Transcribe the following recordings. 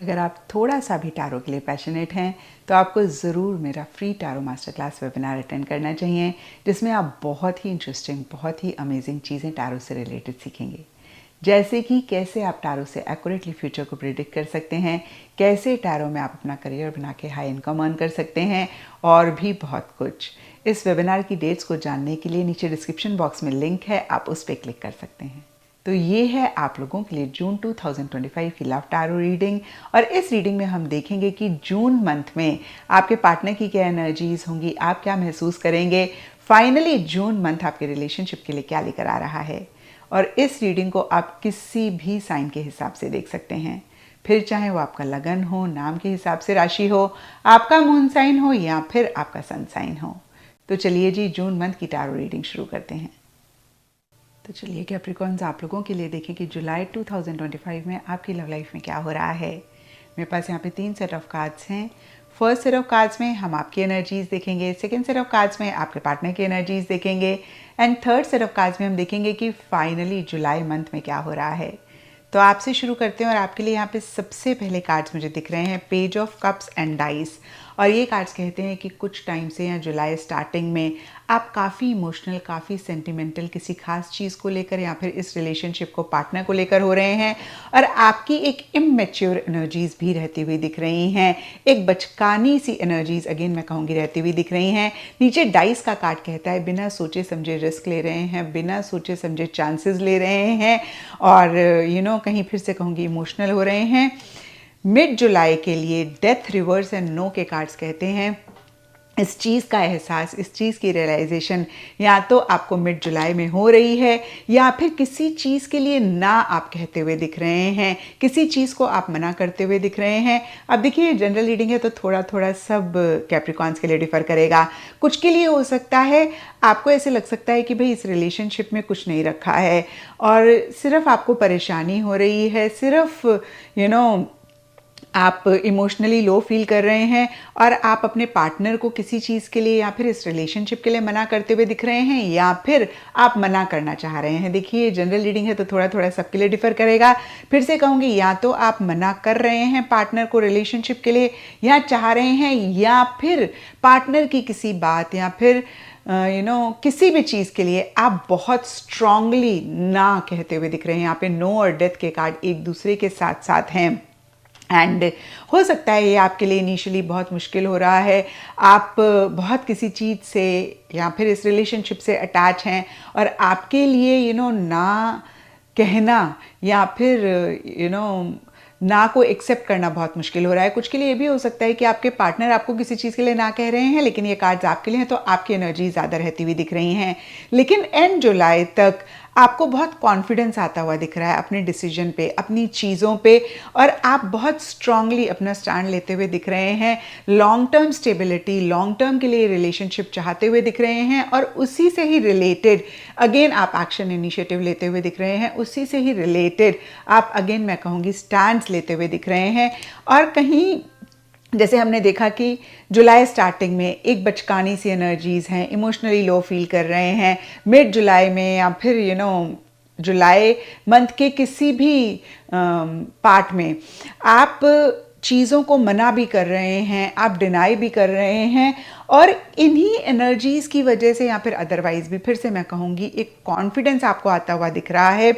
अगर आप थोड़ा सा भी टैरो के लिए पैशनेट हैं तो आपको ज़रूर मेरा free tarot master class webinar attend करना चाहिए, जिसमें आप बहुत ही इंटरेस्टिंग, बहुत ही अमेजिंग चीज़ें टैरो से रिलेटेड सीखेंगे। जैसे कि कैसे आप टैरो से एक्यूरेटली फ्यूचर को प्रिडिक्ट कर सकते हैं, कैसे टैरो में आप अपना करियर बना के हाई इनकम अर्न कर सकते हैं, और भी बहुत कुछ। इस वेबिनार की डेट्स को जानने के लिए नीचे डिस्क्रिप्शन बॉक्स में लिंक है, आप उस पर क्लिक कर सकते हैं। तो ये है आप लोगों के लिए जून 2025 की लव टैरो रीडिंग। और इस रीडिंग में हम देखेंगे कि जून मंथ में आपके पार्टनर की क्या एनर्जीज होंगी, आप क्या महसूस करेंगे, फाइनली जून मंथ आपके रिलेशनशिप के लिए क्या लेकर आ रहा है। और इस रीडिंग को आप किसी भी साइन के हिसाब से देख सकते हैं, फिर चाहे वो आपका लगन हो, नाम के हिसाब से राशि हो, आपका मून साइन हो या फिर आपका सन साइन हो। तो चलिए जी, जून मंथ की टैरो रीडिंग शुरू करते हैं। तो चलिए कैप्रिकॉर्न्स, आप लोगों के लिए देखें कि जुलाई 2025 में आपकी लव लाइफ में क्या हो रहा है। मेरे पास यहाँ पे 3 सेट ऑफ कार्ड्स हैं। फर्स्ट सेट ऑफ कार्ड्स में हम आपकी एनर्जीज देखेंगे, सेकंड सेट ऑफ कार्ड्स में आपके पार्टनर की एनर्जीज देखेंगे, and third set of cards में हम देखेंगे कि फाइनली जुलाई मंथ में क्या हो रहा है। तो आपसे शुरू करते हैं और आपके लिए यहाँ पे सबसे पहले कार्ड्स मुझे दिख रहे हैं page of cups and dice. और ये कार्ड्स कहते हैं कि कुछ टाइम से या जुलाई स्टार्टिंग में आप काफ़ी इमोशनल, काफ़ी सेंटिमेंटल किसी खास चीज़ को लेकर या फिर इस रिलेशनशिप को, पार्टनर को लेकर हो रहे हैं। और आपकी एक इमैच्योर एनर्जीज भी रहती हुई दिख रही हैं, एक बचकानी सी एनर्जीज अगेन मैं कहूँगी रहती हुई दिख रही हैं। नीचे डाइस का कार्ड कहता है बिना सोचे समझे रिस्क ले रहे हैं, बिना सोचे समझे चांसेस ले रहे हैं, और कहीं फिर से कहूँगी इमोशनल हो रहे हैं। मिड जुलाई के लिए डेथ, रिवर्स एंड नो के कार्ड्स कहते हैं इस चीज़ का एहसास, इस चीज़ की रियलाइजेशन या तो आपको मिड जुलाई में हो रही है, या फिर किसी चीज़ के लिए ना आप कहते हुए दिख रहे हैं, किसी चीज़ को आप मना करते हुए दिख रहे हैं। अब देखिए, जनरल रीडिंग है तो थोड़ा थोड़ा सब कैप्रिकॉर्न्स के लिए डिफ़र करेगा। कुछ के लिए हो सकता है आपको ऐसे लग सकता है कि भाई इस रिलेशनशिप में कुछ नहीं रखा है और सिर्फ आपको परेशानी हो रही है, सिर्फ आप इमोशनली लो फील कर रहे हैं और आप अपने पार्टनर को किसी चीज़ के लिए या फिर इस रिलेशनशिप के लिए मना करते हुए दिख रहे हैं, या फिर आप मना करना चाह रहे हैं। देखिए, जनरल रीडिंग है तो थोड़ा थोड़ा सबके लिए डिफर करेगा। फिर से कहूँगी, या तो आप मना कर रहे हैं पार्टनर को रिलेशनशिप के लिए या चाह रहे हैं, या फिर पार्टनर की किसी बात या फिर किसी भी चीज़ के लिए आप बहुत स्ट्रांगली ना कहते हुए दिख रहे हैं। यहाँ पे नो और डेथ के कार्ड एक दूसरे के साथ साथ हैं। एंड हो सकता है ये आपके लिए इनिशियली बहुत मुश्किल हो रहा है, आप बहुत किसी चीज़ से या फिर इस रिलेशनशिप से अटैच हैं और आपके लिए ना कहना या फिर ना को एक्सेप्ट करना बहुत मुश्किल हो रहा है। कुछ के लिए ये भी हो सकता है कि आपके पार्टनर आपको किसी चीज़ के लिए ना कह रहे हैं, लेकिन ये कार्ड्स आपके लिए हैं तो आपकी एनर्जी ज़्यादा रहती हुई दिख रही हैं। लेकिन एंड जुलाई तक आपको बहुत कॉन्फिडेंस आता हुआ दिख रहा है अपने डिसीजन पे, अपनी चीज़ों पे, और आप बहुत स्ट्रांगली अपना स्टैंड लेते हुए दिख रहे हैं। Long term stability, long term के लिए रिलेशनशिप चाहते हुए दिख रहे हैं, और उसी से ही रिलेटेड अगेन आप एक्शन इनिशिएटिव लेते हुए दिख रहे हैं, उसी से ही रिलेटेड आप अगेन मैं कहूँगी स्टैंड्स लेते हुए दिख रहे हैं। और कहीं जैसे हमने देखा कि जुलाई स्टार्टिंग में एक बचकानी सी एनर्जीज़ हैं, इमोशनली लो फील कर रहे हैं। मिड जुलाई में या फिर जुलाई मंथ के किसी भी पार्ट में आप चीज़ों को मना भी कर रहे हैं, आप डिनाई भी कर रहे हैं, और इन्हीं एनर्जीज़ की वजह से या फिर अदरवाइज़ भी फिर से मैं कहूँगी एक कॉन्फिडेंस आपको आता हुआ दिख रहा है,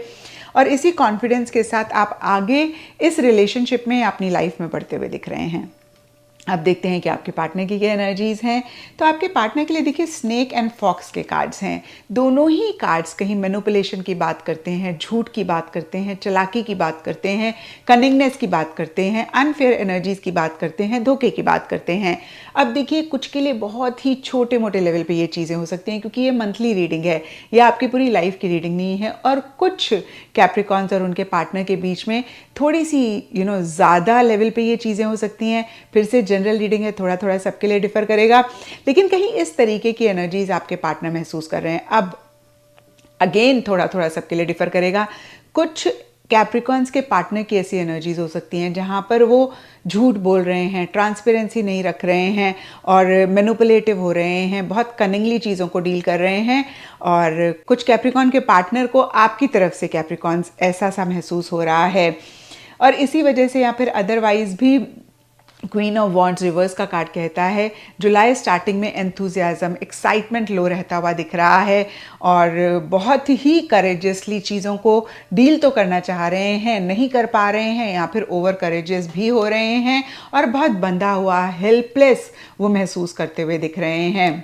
और इसी कॉन्फिडेंस के साथ आप आगे इस रिलेशनशिप में अपनी लाइफ में बढ़ते हुए दिख रहे हैं। अब देखते हैं कि आपके पार्टनर की क्या एनर्जीज हैं। तो आपके पार्टनर के लिए देखिए स्नेक एंड फॉक्स के कार्ड्स हैं। दोनों ही कार्ड्स कहीं मैनिपुलेशन की बात करते हैं, झूठ की बात करते हैं, चालाकी की बात करते हैं, कनिंगनेस की बात करते हैं, अनफेयर एनर्जीज की बात करते हैं, धोखे की बात करते हैं। अब देखिए, कुछ के लिए बहुत ही छोटे मोटे लेवल पे ये चीज़ें हो सकती हैं, क्योंकि ये मंथली रीडिंग है, ये आपकी पूरी लाइफ की रीडिंग नहीं है। और कुछ कैप्रिकॉर्न्स और उनके पार्टनर के बीच में थोड़ी सी ज़्यादा लेवल पे ये चीज़ें हो सकती हैं। फिर से जनरल रीडिंग है, थोड़ा थोड़ा सबके लिए डिफर करेगा, लेकिन कहीं इस तरीके की एनर्जीज आपके पार्टनर महसूस कर रहे हैं। अब अगेन थोड़ा थोड़ा सबके लिए डिफर करेगा। कुछ कैप्रिकॉर्न्स के पार्टनर की ऐसी एनर्जीज हो सकती हैं जहां पर वो झूठ बोल रहे हैं, ट्रांसपेरेंसी नहीं रख रहे हैं और मैनिपुलेटिव हो रहे हैं, बहुत कनिंगली चीज़ों को डील कर रहे हैं। और कुछ कैप्रिकॉर्न के पार्टनर को आपकी तरफ से कैप्रिकॉर्न्स ऐसा सा महसूस हो रहा है। और इसी वजह से या फिर अदरवाइज भी क्वीन ऑफ वॉन्ड्स रिवर्स का कार्ड कहता है जुलाई स्टार्टिंग में एंथुजियाज्म, एक्साइटमेंट लो रहता हुआ दिख रहा है और बहुत ही करेजियसली चीज़ों को डील तो करना चाह रहे हैं, नहीं कर पा रहे हैं या फिर ओवर करेजियस भी हो रहे हैं और बहुत बंधा हुआ, हेल्पलेस वो महसूस करते हुए दिख रहे हैं।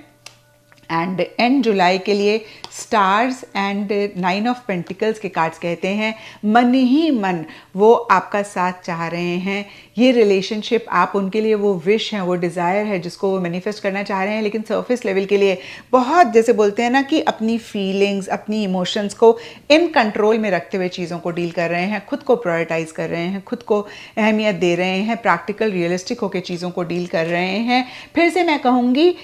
एंड एंड जुलाई के लिए स्टार्स एंड 9 ऑफ पेंटिकल्स के कार्ड्स कहते हैं मन ही मन वो आपका साथ चाह रहे हैं। ये रिलेशनशिप आप उनके लिए वो विश है, वो डिज़ायर है जिसको वो मैनिफेस्ट करना चाह रहे हैं, लेकिन सरफेस लेवल के लिए बहुत जैसे बोलते हैं ना कि अपनी फीलिंग्स, अपनी इमोशंस को इन कंट्रोल में रखते हुए चीज़ों को डील कर रहे हैं, खुद को प्रायोरिटाइज कर रहे हैं, खुद को अहमियत दे रहे हैं, प्रैक्टिकल रियलिस्टिक होकर चीज़ों को डील कर रहे हैं। फिर से मैं कहूँगी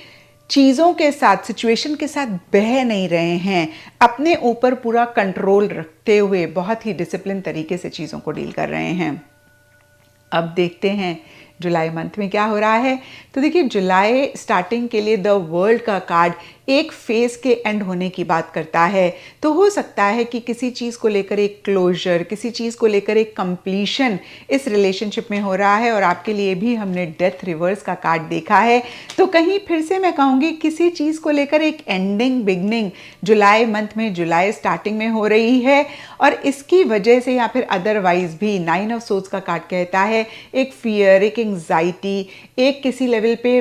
चीज़ों के साथ, सिचुएशन के साथ बह नहीं रहे हैं, अपने ऊपर पूरा कंट्रोल रखते हुए बहुत ही डिसिप्लिन तरीके से चीज़ों को डील कर रहे हैं। अब देखते हैं जुलाई मंथ में क्या हो रहा है। तो देखिए जुलाई स्टार्टिंग के लिए द वर्ल्ड का कार्ड एक फेज के एंड होने की बात करता है। तो हो सकता है कि किसी चीज़ को लेकर एक क्लोजर, किसी चीज़ को लेकर एक कंप्लीशन इस रिलेशनशिप में हो रहा है और आपके लिए भी हमने डेथ रिवर्स का कार्ड देखा है। तो कहीं फिर से मैं कहूँगी किसी चीज़ को लेकर एक एंडिंग बिगनिंग जुलाई मंथ में, जुलाई स्टार्टिंग में हो रही है और इसकी वजह से या फिर अदरवाइज भी 9 ऑफ सोर्ड्स का कार्ड कहता है एक फियर, एक एंग्जाइटी, एक किसी लेवल पे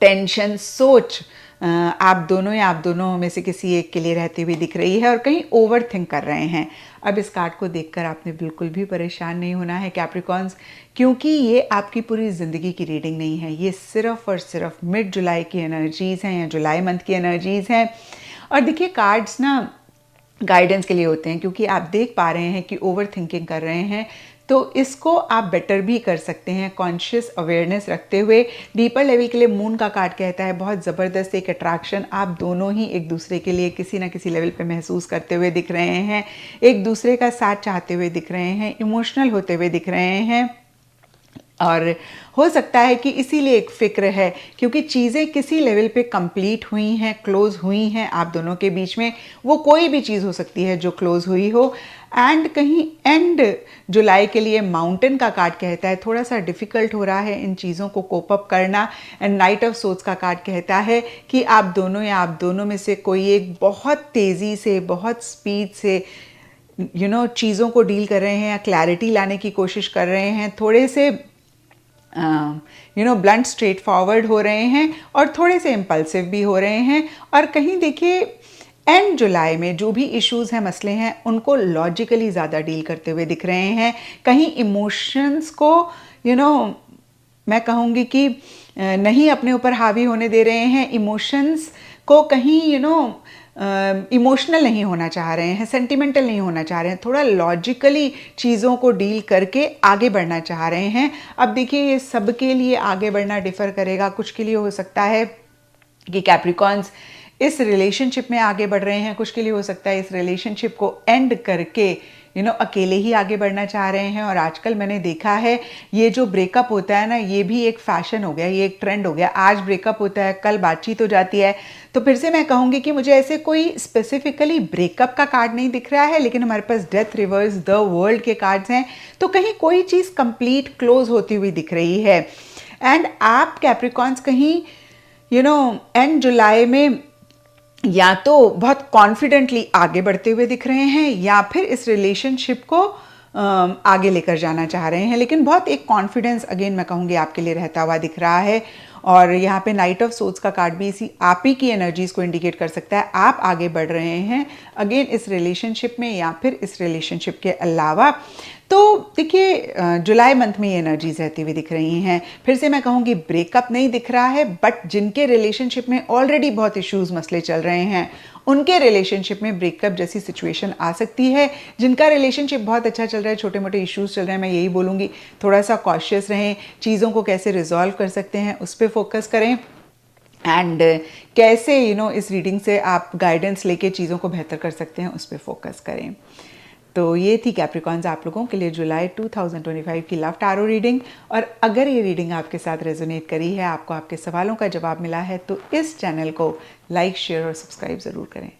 टेंशन, सोच आप दोनों या आप दोनों में से किसी एक के लिए रहती हुई दिख रही है और कहीं ओवर थिंक कर रहे हैं। अब इस कार्ड को देखकर आपने बिल्कुल भी परेशान नहीं होना है कैप्रिकॉन्स, क्योंकि ये आपकी पूरी ज़िंदगी की रीडिंग नहीं है, ये सिर्फ और सिर्फ मिड जुलाई की एनर्जीज़ हैं या जुलाई मंथ की एनर्जीज़ हैं। और देखिए कार्ड्स ना गाइडेंस के लिए होते हैं, क्योंकि आप देख पा रहे हैं कि ओवर थिंकिंग कर रहे हैं तो इसको आप बेटर भी कर सकते हैं कॉन्शियस अवेयरनेस रखते हुए। डीपर लेवल के लिए मून का कार्ड कहता है बहुत ज़बरदस्त एक अट्रैक्शन आप दोनों ही एक दूसरे के लिए किसी ना किसी लेवल पे महसूस करते हुए दिख रहे हैं, एक दूसरे का साथ चाहते हुए दिख रहे हैं, इमोशनल होते हुए दिख रहे हैं। और हो सकता है कि इसीलिए एक फ़िक्र है क्योंकि चीज़ें किसी लेवल पे कंप्लीट हुई हैं, क्लोज़ हुई हैं आप दोनों के बीच में। वो कोई भी चीज़ हो सकती है जो क्लोज़ हुई हो। एंड कहीं एंड जुलाई के लिए माउंटेन का कार्ड कहता है थोड़ा सा डिफ़िकल्ट हो रहा है इन चीज़ों को कोप अप करना। एंड नाइट ऑफ सोर्ड्स का कार्ड कहता है कि आप दोनों या आप दोनों में से कोई एक बहुत तेज़ी से, बहुत स्पीड से चीज़ों को डील कर रहे हैं या क्लैरिटी लाने की कोशिश कर रहे हैं, थोड़े से ब्लंट स्ट्रेट फॉरवर्ड हो रहे हैं और थोड़े से इम्पल्सिव भी हो रहे हैं। और कहीं देखिए एंड जुलाई में जो भी इश्यूज़ हैं, मसले हैं, उनको लॉजिकली ज़्यादा डील करते हुए दिख रहे हैं। कहीं इमोशंस को मैं कहूँगी कि नहीं अपने ऊपर हावी होने दे रहे हैं, इमोशंस को कहीं इमोशनल नहीं होना चाह रहे हैं, सेंटिमेंटल नहीं होना चाह रहे हैं, थोड़ा लॉजिकली चीज़ों को डील करके आगे बढ़ना चाह रहे हैं। अब देखिए ये सबके लिए आगे बढ़ना डिफ़र करेगा। कुछ के लिए हो सकता है कि कैप्रिकॉन्स इस रिलेशनशिप में आगे बढ़ रहे हैं, कुछ के लिए हो सकता है इस रिलेशनशिप को एंड करके अकेले ही आगे बढ़ना चाह रहे हैं। और आजकल मैंने देखा है ये जो ब्रेकअप होता है ना, ये भी एक फैशन हो गया, ये एक ट्रेंड हो गया। आज ब्रेकअप होता है, कल बातचीत हो जाती है। तो फिर से मैं कहूँगी कि मुझे ऐसे कोई स्पेसिफिकली ब्रेकअप का कार्ड नहीं दिख रहा है, लेकिन हमारे पास डेथ रिवर्स, द वर्ल्ड के कार्ड्स हैं, तो कहीं कोई चीज़ कंप्लीट क्लोज होती हुई दिख रही है। एंड आप कैप्रिकॉन्स कहीं एंड जुलाई में या तो बहुत कॉन्फिडेंटली आगे बढ़ते हुए दिख रहे हैं या फिर इस रिलेशनशिप को आगे लेकर जाना चाह रहे हैं, लेकिन बहुत एक कॉन्फिडेंस अगेन मैं कहूँगी आपके लिए रहता हुआ दिख रहा है। और यहाँ पे नाइट ऑफ सोर्ड्स का कार्ड भी इसी आप ही की एनर्जीज़ को इंडिकेट कर सकता है। आप आगे बढ़ रहे हैं अगेन इस रिलेशनशिप में या फिर इस रिलेशनशिप के अलावा। तो देखिए जुलाई मंथ में ये एनर्जीज रहती हुई दिख रही हैं। फिर से मैं कहूँगी ब्रेकअप नहीं दिख रहा है, बट जिनके रिलेशनशिप में ऑलरेडी बहुत इश्यूज मसले चल रहे हैं उनके रिलेशनशिप में ब्रेकअप जैसी सिचुएशन आ सकती है। जिनका रिलेशनशिप बहुत अच्छा चल रहा है, छोटे मोटे इश्यूज चल रहे हैं, मैं यही बोलूँगी थोड़ा सा कॉशियस रहें, चीज़ों को कैसे रिजॉल्व कर सकते हैं उस पर फोकस करें। एंड कैसे इस रीडिंग से आप गाइडेंस लेके चीज़ों को बेहतर कर सकते हैं उस पर फोकस करें। तो ये थी कैप्रिकॉन्स आप लोगों के लिए जुलाई 2025 की लव टैरो रीडिंग। और अगर ये रीडिंग आपके साथ रेजोनेट करी है, आपको आपके सवालों का जवाब मिला है, तो इस चैनल को लाइक, शेयर और सब्सक्राइब ज़रूर करें।